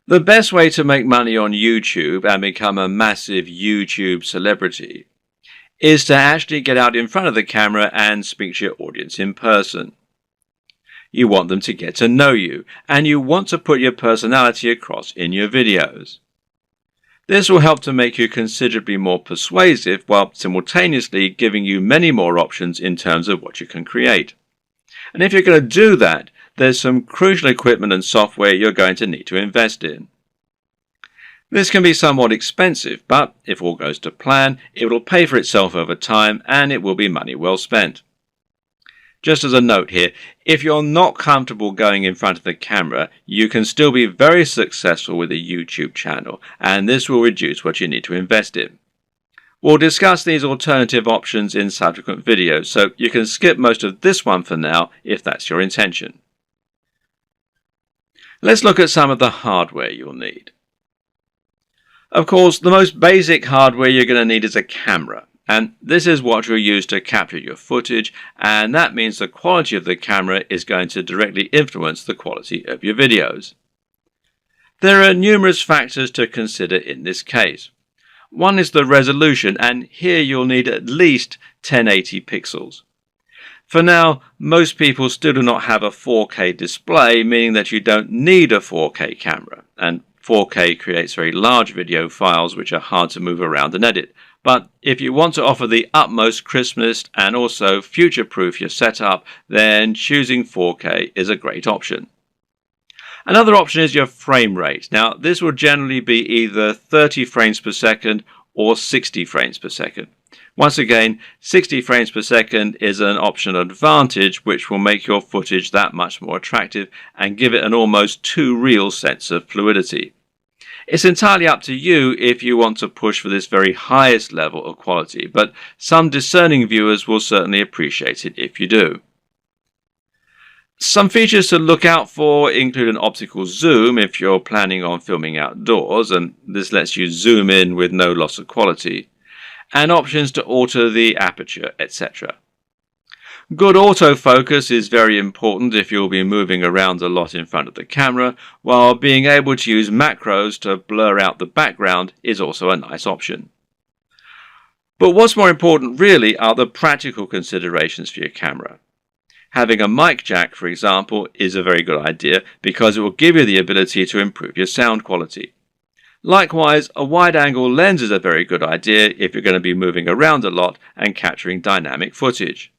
The best way to make money on YouTube and become a massive YouTube celebrity is to actually get out in front of the camera and speak to your audience in person. You want them to get to know you, and you want to put your personality across in your videos. This will help to make you considerably more persuasive while simultaneously giving you many more options in terms of what you can create. And if you're going to do that, there's some crucial equipment and software you're going to need to invest in. This can be somewhat expensive, but if all goes to plan, it will pay for itself over time and it will be money well spent. Just as a note here, if you're not comfortable going in front of the camera, you can still be very successful with a YouTube channel, and this will reduce what you need to invest in. We'll discuss these alternative options in subsequent videos, so you can skip most of this one for now if that's your intention. Let's look at some of the hardware you'll need. Of course, the most basic hardware you're going to need is a camera. And this is what you'll use to capture your footage, and that means the quality of the camera is going to directly influence the quality of your videos. There are numerous factors to consider in this case. One is the resolution, and here you'll need at least 1080 pixels. For now, most people still do not have a 4K display, meaning that you don't need a 4K camera, and 4K creates very large video files which are hard to move around and edit. But if you want to offer the utmost crispness and also future-proof your setup, then choosing 4K is a great option. Another option is your frame rate. Now, this will generally be either 30 frames per second or 60 frames per second. Once again, 60 frames per second is an optional advantage which will make your footage that much more attractive and give it an almost too real sense of fluidity. It's entirely up to you if you want to push for this very highest level of quality, but some discerning viewers will certainly appreciate it if you do. Some features to look out for include an optical zoom if you're planning on filming outdoors, and this lets you zoom in with no loss of quality, and options to alter the aperture, etc. Good autofocus is very important if you'll be moving around a lot in front of the camera, while being able to use macros to blur out the background is also a nice option. But what's more important really are the practical considerations for your camera. Having a mic jack, for example, is a very good idea because it will give you the ability to improve your sound quality. Likewise, a wide-angle lens is a very good idea if you're going to be moving around a lot and capturing dynamic footage.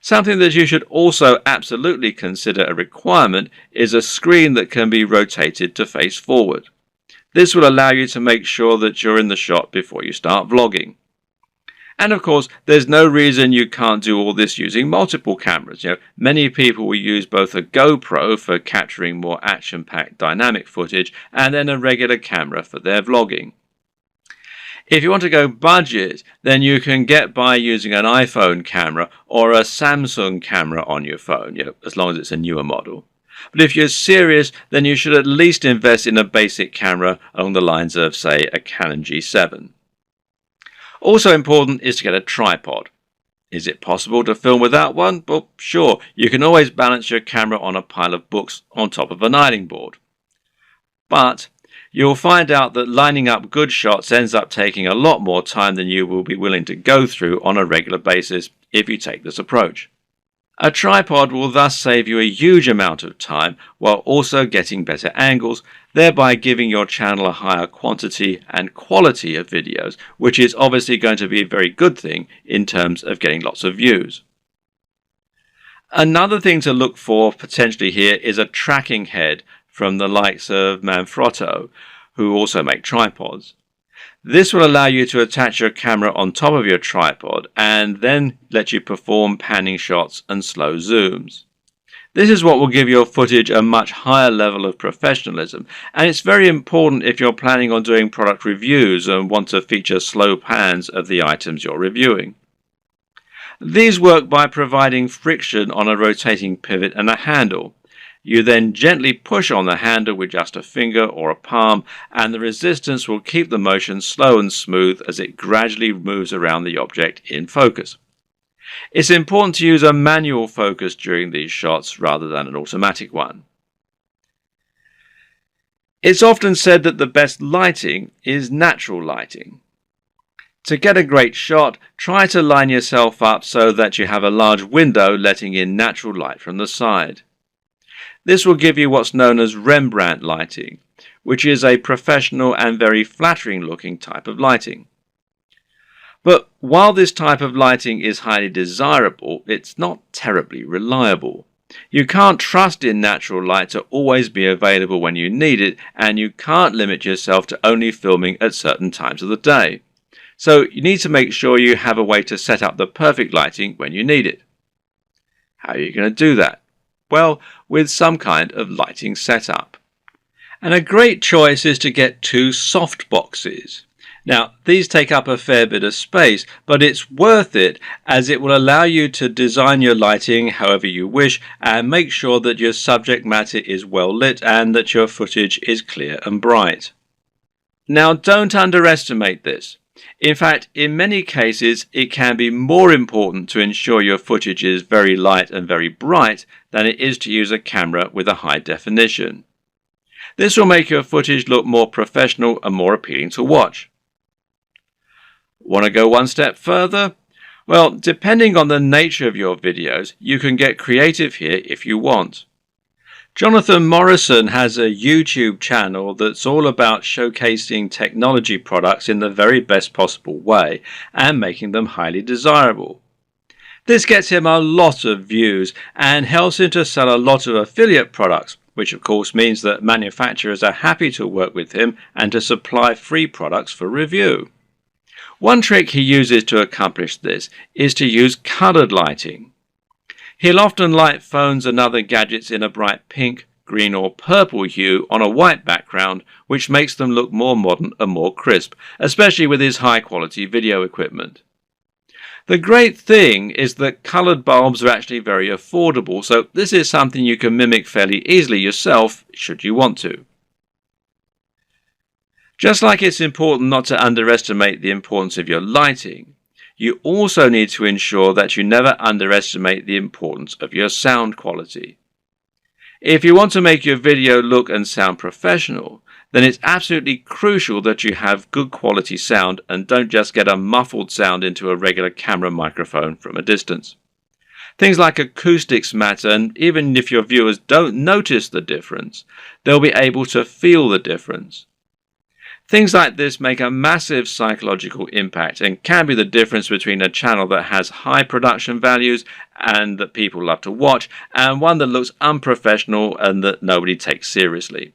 Something that you should also absolutely consider a requirement is a screen that can be rotated to face forward. This will allow you to make sure that you're in the shot before you start vlogging. And of course, there's no reason you can't do all this using multiple cameras. Many people will use both a GoPro for capturing more action-packed dynamic footage and then a regular camera for their vlogging. If you want to go budget, then you can get by using an iPhone camera or a Samsung camera on your phone, as long as it's a newer model. But if you're serious, then you should at least invest in a basic camera along the lines of, say, a Canon G7. Also important is to get a tripod. Is it possible to film without one? Well, sure, you can always balance your camera on a pile of books on top of an ironing board. But you'll find out that lining up good shots ends up taking a lot more time than you will be willing to go through on a regular basis if you take this approach. A tripod will thus save you a huge amount of time while also getting better angles, thereby giving your channel a higher quantity and quality of videos, which is obviously going to be a very good thing in terms of getting lots of views. Another thing to look for potentially here is a tracking head from the likes of Manfrotto, who also make tripods. This will allow you to attach your camera on top of your tripod and then let you perform panning shots and slow zooms. This is what will give your footage a much higher level of professionalism, and it's very important if you're planning on doing product reviews and want to feature slow pans of the items you're reviewing. These work by providing friction on a rotating pivot and a handle. You then gently push on the handle with just a finger or a palm, and the resistance will keep the motion slow and smooth as it gradually moves around the object in focus. It's important to use a manual focus during these shots rather than an automatic one. It's often said that the best lighting is natural lighting. To get a great shot, try to line yourself up so that you have a large window letting in natural light from the side. This will give you what's known as Rembrandt lighting, which is a professional and very flattering looking type of lighting. But while this type of lighting is highly desirable, it's not terribly reliable. You can't trust in natural light to always be available when you need it, and you can't limit yourself to only filming at certain times of the day. So you need to make sure you have a way to set up the perfect lighting when you need it. How are you going to do that? Well, with some kind of lighting setup. And a great choice is to get two soft boxes. Now, these take up a fair bit of space, but it's worth it as it will allow you to design your lighting however you wish and make sure that your subject matter is well lit and that your footage is clear and bright. Now, don't underestimate this. In fact, in many cases, it can be more important to ensure your footage is very light and very bright than it is to use a camera with a high definition. This will make your footage look more professional and more appealing to watch. Want to go one step further? Well, depending on the nature of your videos, you can get creative here if you want. Jonathan Morrison has a YouTube channel that's all about showcasing technology products in the very best possible way and making them highly desirable. This gets him a lot of views and helps him to sell a lot of affiliate products, which of course means that manufacturers are happy to work with him and to supply free products for review. One trick he uses to accomplish this is to use colored lighting. He'll often light phones and other gadgets in a bright pink, green or purple hue on a white background, which makes them look more modern and more crisp, especially with his high quality video equipment. The great thing is that colored bulbs are actually very affordable, so this is something you can mimic fairly easily yourself should you want to. Just like it's important not to underestimate the importance of your lighting, you also need to ensure that you never underestimate the importance of your sound quality. If you want to make your video look and sound professional, then it's absolutely crucial that you have good quality sound and don't just get a muffled sound into a regular camera microphone from a distance. Things like acoustics matter, and even if your viewers don't notice the difference, they'll be able to feel the difference. Things like this make a massive psychological impact and can be the difference between a channel that has high production values and that people love to watch, and one that looks unprofessional and that nobody takes seriously.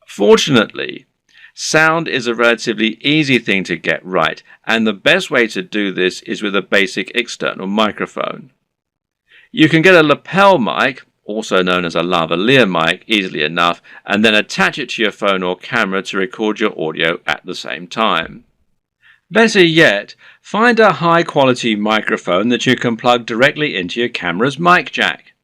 Fortunately, sound is a relatively easy thing to get right, and the best way to do this is with a basic external microphone. You can get a lapel mic, also known as a lavalier mic, easily enough, and then attach it to your phone or camera to record your audio at the same time. Better yet, find a high quality microphone that you can plug directly into your camera's mic jack.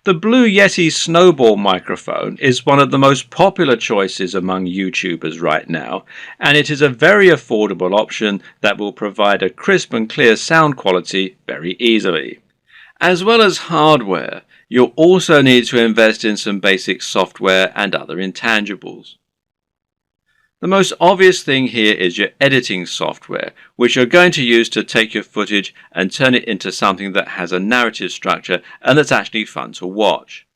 The Blue Yeti Snowball microphone is one of the most popular choices among YouTubers right now, and it is a very affordable option that will provide a crisp and clear sound quality very easily. As well as hardware, you'll also need to invest in some basic software and other intangibles. The most obvious thing here is your editing software, which you're going to use to take your footage and turn it into something that has a narrative structure and that's actually fun to watch.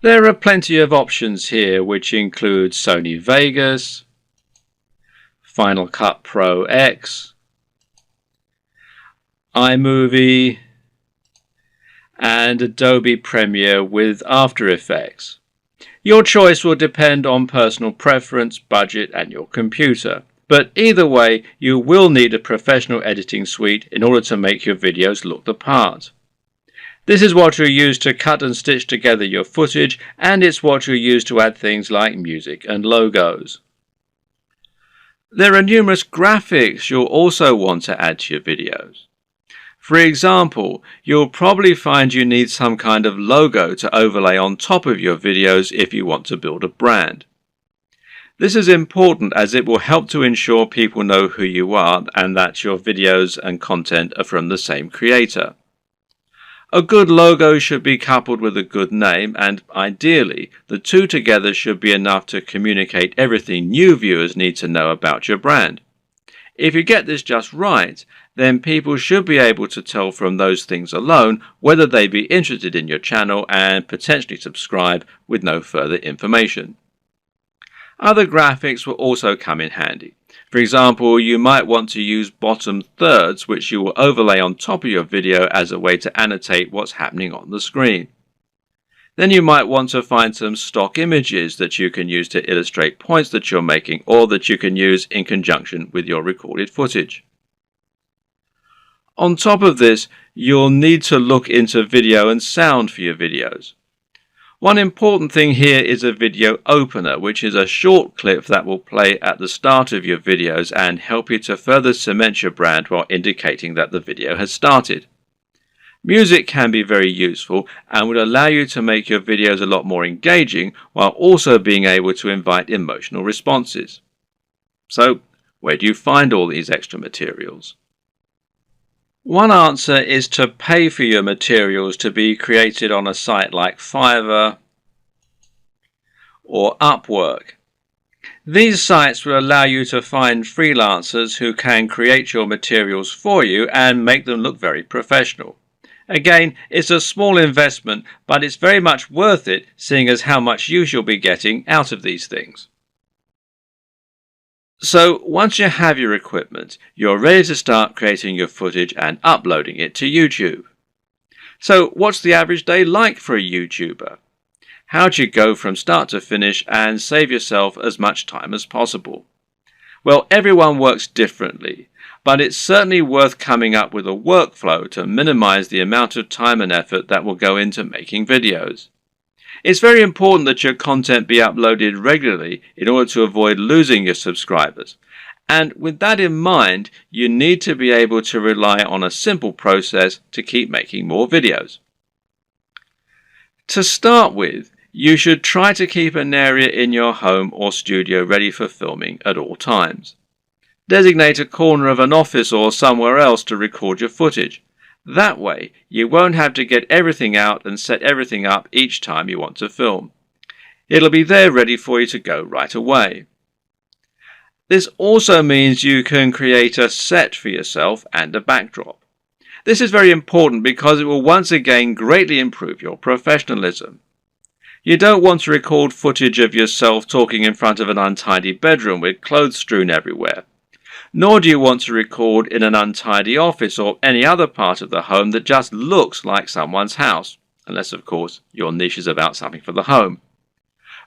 There are plenty of options here, which include Sony Vegas, Final Cut Pro X, iMovie, and Adobe Premiere with After Effects. Your choice will depend on personal preference, budget, and your computer. But either way, you will need a professional editing suite in order to make your videos look the part. This is what you'll use to cut and stitch together your footage, and it's what you'll use to add things like music and logos. There are numerous graphics you'll also want to add to your videos. For example, you'll probably find you need some kind of logo to overlay on top of your videos if you want to build a brand. This is important as it will help to ensure people know who you are and that your videos and content are from the same creator. A good logo should be coupled with a good name, and ideally, the two together should be enough to communicate everything new viewers need to know about your brand. If you get this just right, then people should be able to tell from those things alone whether they'd be interested in your channel and potentially subscribe with no further information. Other graphics will also come in handy. For example, you might want to use bottom thirds, which you will overlay on top of your video as a way to annotate what's happening on the screen. Then you might want to find some stock images that you can use to illustrate points that you're making, or that you can use in conjunction with your recorded footage. On top of this, you'll need to look into video and sound for your videos. One important thing here is a video opener, which is a short clip that will play at the start of your videos and help you to further cement your brand while indicating that the video has started. Music can be very useful and would allow you to make your videos a lot more engaging while also being able to invite emotional responses. So, where do you find all these extra materials? One answer is to pay for your materials to be created on a site like Fiverr or Upwork. These sites will allow you to find freelancers who can create your materials for you and make them look very professional. Again, it's a small investment, but it's very much worth it, seeing as how much use you'll be getting out of these things. So once you have your equipment, you're ready to start creating your footage and uploading it to YouTube. So what's the average day like for a YouTuber? How do you go from start to finish and save yourself as much time as possible? Well, everyone works differently, but it's certainly worth coming up with a workflow to minimize the amount of time and effort that will go into making videos. It's very important that your content be uploaded regularly in order to avoid losing your subscribers. And with that in mind, you need to be able to rely on a simple process to keep making more videos. To start with, you should try to keep an area in your home or studio ready for filming at all times. Designate a corner of an office or somewhere else to record your footage. That way, you won't have to get everything out and set everything up each time you want to film. It'll be there ready for you to go right away. This also means you can create a set for yourself and a backdrop. This is very important because it will once again greatly improve your professionalism. You don't want to record footage of yourself talking in front of an untidy bedroom with clothes strewn everywhere. Nor do you want to record in an untidy office or any other part of the home that just looks like someone's house, unless of course your niche is about something for the home.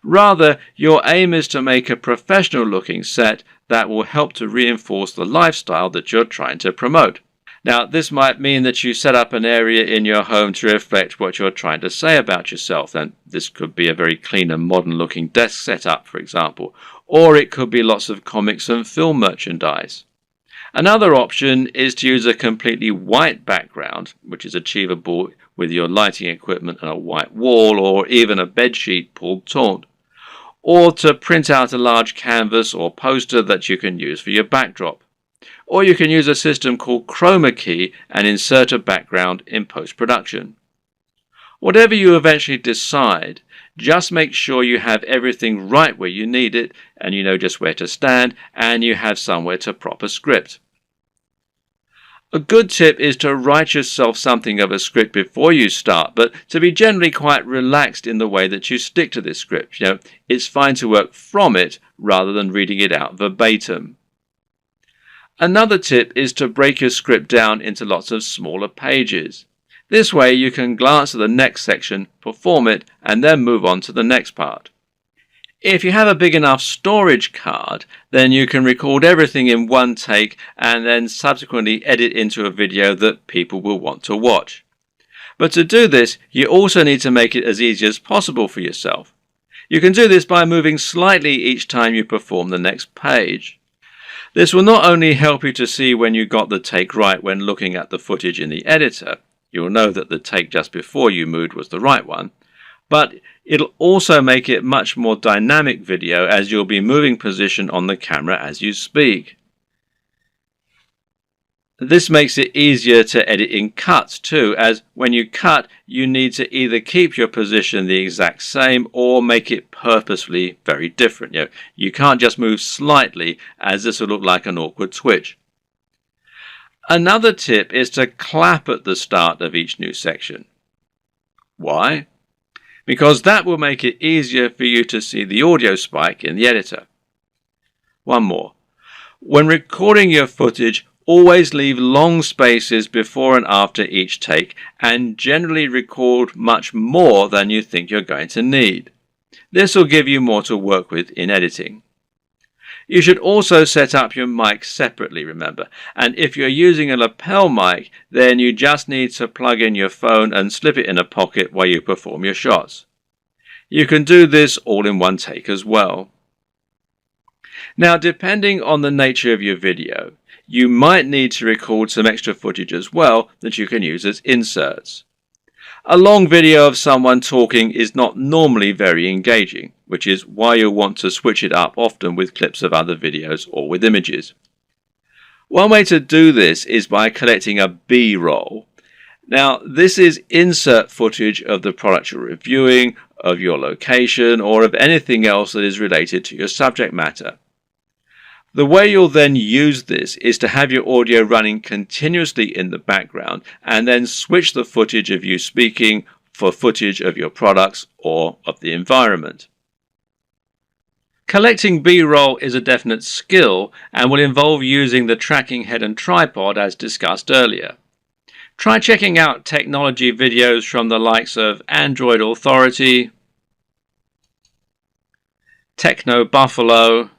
Rather, your aim is to make a professional looking set that will help to reinforce the lifestyle that you're trying to promote. Now, this might mean that you set up an area in your home to reflect what you're trying to say about yourself, and this could be a very clean and modern looking desk setup, for example, or it could be lots of comics and film merchandise. Another option is to use a completely white background, which is achievable with your lighting equipment and a white wall or even a bedsheet pulled taut, or to print out a large canvas or poster that you can use for your backdrop. Or you can use a system called chroma key and insert a background in post-production. Whatever you eventually decide, just make sure you have everything right where you need it, and you know just where to stand, and you have somewhere to proper script. A good tip is to write yourself something of a script before you start, but to be generally quite relaxed in the way that you stick to this script. It's fine to work from it rather than reading it out verbatim. Another tip is to break your script down into lots of smaller pages. This way you can glance at the next section, perform it, and then move on to the next part. If you have a big enough storage card, then you can record everything in one take and then subsequently edit into a video that people will want to watch. But to do this, you also need to make it as easy as possible for yourself. You can do this by moving slightly each time you perform the next page. This will not only help you to see when you got the take right when looking at the footage in the editor, you'll know that the take just before you moved was the right one, but it'll also make it much more dynamic video as you'll be moving position on the camera as you speak. This makes it easier to edit in cuts too, as when you cut, you need to either keep your position the exact same or make it purposefully very different. You can't just move slightly, as this will look like an awkward twitch. Another tip is to clap at the start of each new section. Why? Because that will make it easier for you to see the audio spike in the editor. One more. When recording your footage, always leave long spaces before and after each take, and generally record much more than you think you're going to need. This will give you more to work with in editing. You should also set up your mic separately, remember, and if you're using a lapel mic, then you just need to plug in your phone and slip it in a pocket while you perform your shots. You can do this all in one take as well. Now, depending on the nature of your video, you might need to record some extra footage as well that you can use as inserts. A long video of someone talking is not normally very engaging, which is why you'll want to switch it up often with clips of other videos or with images. One way to do this is by collecting a B-roll. Now, this is insert footage of the product you're reviewing, of your location, or of anything else that is related to your subject matter. The way you'll then use this is to have your audio running continuously in the background and then switch the footage of you speaking for footage of your products or of the environment. Collecting B-roll is a definite skill and will involve using the tracking head and tripod as discussed earlier. Try checking out technology videos from the likes of Android Authority, Techno Buffalo,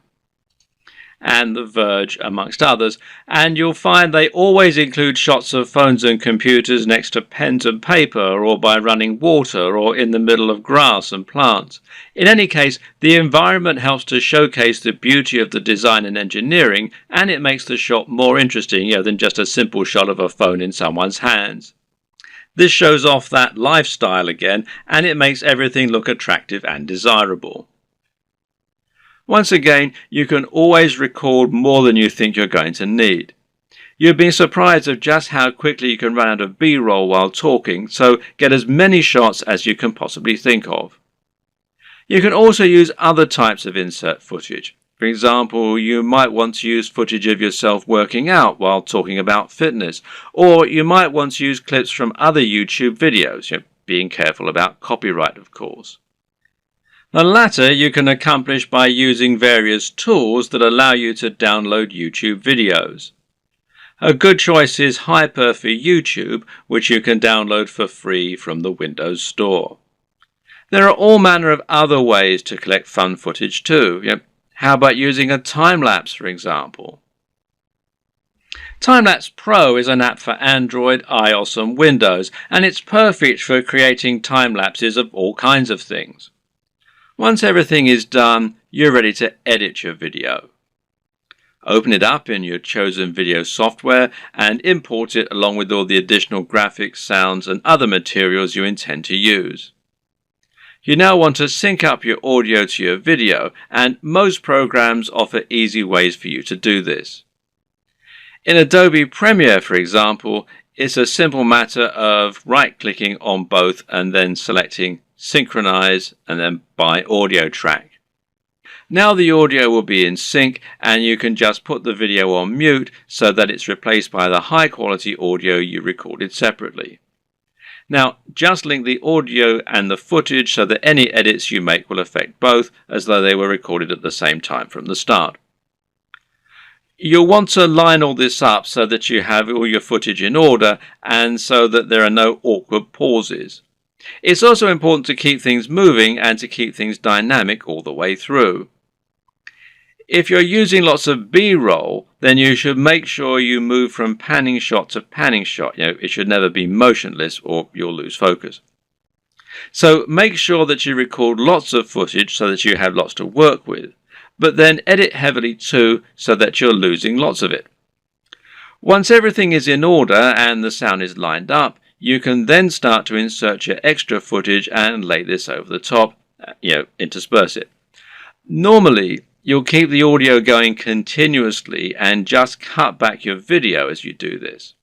and The Verge, amongst others, and you'll find they always include shots of phones and computers next to pens and paper, or by running water, or in the middle of grass and plants. In any case, the environment helps to showcase the beauty of the design and engineering, and it makes the shot more interesting than just a simple shot of a phone in someone's hands. This shows off that lifestyle again, and it makes everything look attractive and desirable. Once again, you can always record more than you think you're going to need. You've been surprised of just how quickly you can run out of B-roll while talking, so get as many shots as you can possibly think of. You can also use other types of insert footage. For example, you might want to use footage of yourself working out while talking about fitness, or you might want to use clips from other YouTube videos, being careful about copyright, of course. The latter you can accomplish by using various tools that allow you to download YouTube videos. A good choice is Hyper for YouTube, which you can download for free from the Windows Store. There are all manner of other ways to collect fun footage too. How about using a time-lapse, for example? Timelapse Pro is an app for Android, iOS and Windows, and it's perfect for creating time-lapses of all kinds of things. Once everything is done, you're ready to edit your video. Open it up in your chosen video software and import it along with all the additional graphics, sounds and other materials you intend to use. You now want to sync up your audio to your video, and most programs offer easy ways for you to do this. In Adobe Premiere, for example, it's a simple matter of right-clicking on both and then selecting Synchronize and then by audio track. Now the audio will be in sync, and you can just put the video on mute so that it's replaced by the high quality audio you recorded separately. Now just link the audio and the footage so that any edits you make will affect both, as though they were recorded at the same time from the start. You'll want to line all this up so that you have all your footage in order and so that there are no awkward pauses. It's also important to keep things moving and to keep things dynamic all the way through. If you're using lots of B-roll, then you should make sure you move from panning shot to panning shot. It should never be motionless or you'll lose focus. So make sure that you record lots of footage so that you have lots to work with, but then edit heavily too so that you're losing lots of it. Once everything is in order and the sound is lined up, you can then start to insert your extra footage and lay this over the top, intersperse it. Normally, You'll keep the audio going continuously and just cut back your video as you do this.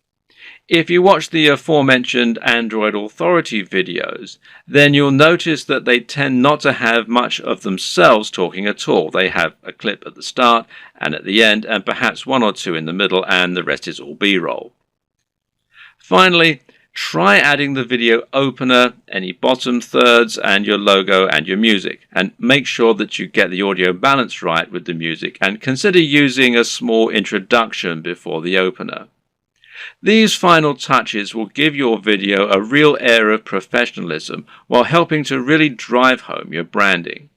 If you watch the aforementioned Android Authority videos, then you'll notice that they tend not to have much of themselves talking at all. They have a clip at the start and at the end, and perhaps one or two in the middle, and the rest is all B-roll. Finally, try adding the video opener, any bottom thirds, and your logo and your music, and make sure that you get the audio balance right with the music, and consider using a small introduction before the opener. These final touches will give your video a real air of professionalism while helping to really drive home your branding.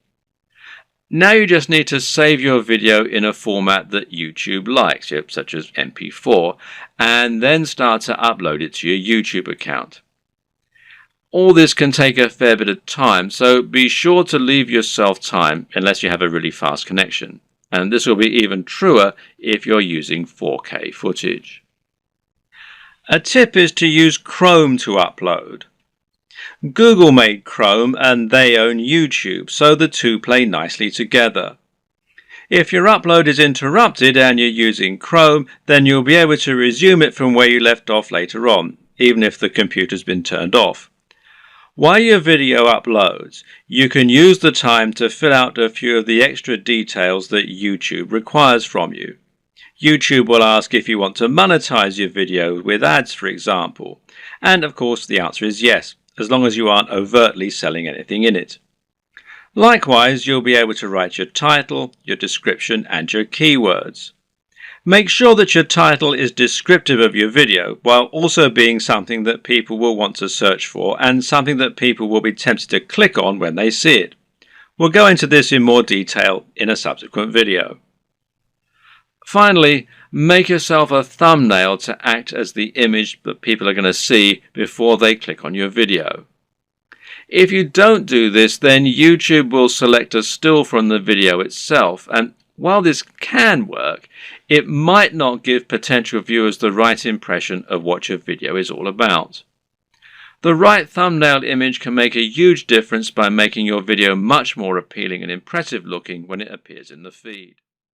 Now you just need to save your video in a format that YouTube likes, such as MP4, and then start to upload it to your YouTube account. All this can take a fair bit of time, so be sure to leave yourself time unless you have a really fast connection. And this will be even truer if you're using 4K footage. A tip is to use Chrome to upload. Google made Chrome and they own YouTube, so the two play nicely together. If your upload is interrupted and you're using Chrome, then you'll be able to resume it from where you left off later on, even if the computer's been turned off. While your video uploads, you can use the time to fill out a few of the extra details that YouTube requires from you. YouTube will ask if you want to monetize your video with ads, for example. And of course the answer is yes, as long as you aren't overtly selling anything in it. Likewise, you'll be able to write your title, your description, and your keywords. Make sure that your title is descriptive of your video, while also being something that people will want to search for and something that people will be tempted to click on when they see it. We'll go into this in more detail in a subsequent video. Finally, make yourself a thumbnail to act as the image that people are going to see before they click on your video. If you don't do this, then YouTube will select a still from the video itself, and while this can work, it might not give potential viewers the right impression of what your video is all about. The right thumbnail image can make a huge difference by making your video much more appealing and impressive looking when it appears in the feed.